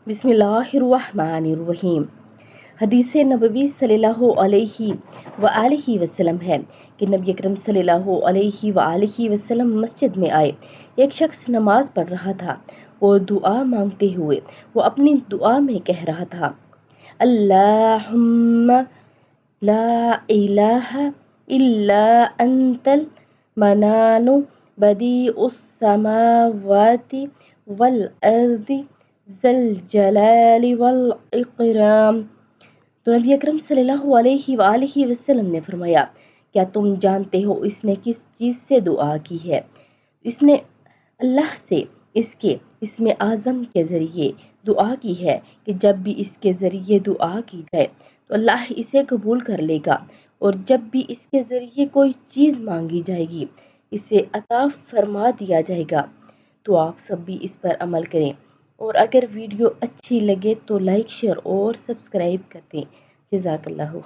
بسم اللہ الرحمن الرحیم۔ حدیث نبوی صلی اللہ علیہ وآلہ وسلم ہے کہ نبی اکرم صلی اللہ علیہ وآلہ وسلم مسجد میں آئے۔ ایک شخص نماز پڑھ رہا تھا۔ وہ دعا مانگتے ہوئے وہ اپنی دعا میں کہہ رہا تھا، اللہم لا الہ الا انت المنان بدیع السماوات والارض ذی الجلال والاکرام۔ تو نبی اکرم صلی اللہ علیہ وآلہ وسلم نے فرمایا، کیا تم جانتے ہو اس نے کس چیز سے دعا کی ہے؟ اس نے اللہ سے اس کے اسم اعظم کے ذریعے دعا کی ہے کہ جب بھی اس کے ذریعے دعا کی جائے تو اللہ اسے قبول کر لے گا، اور جب بھی اس کے ذریعے کوئی چیز مانگی جائے گی اسے عطا فرما دیا جائے گا۔ تو آپ سب بھی اس پر عمل کریں، اور اگر ویڈیو اچھی لگے تو لائک، شیئر اور سبسکرائب کر دیں۔ جزاک اللہ خیر۔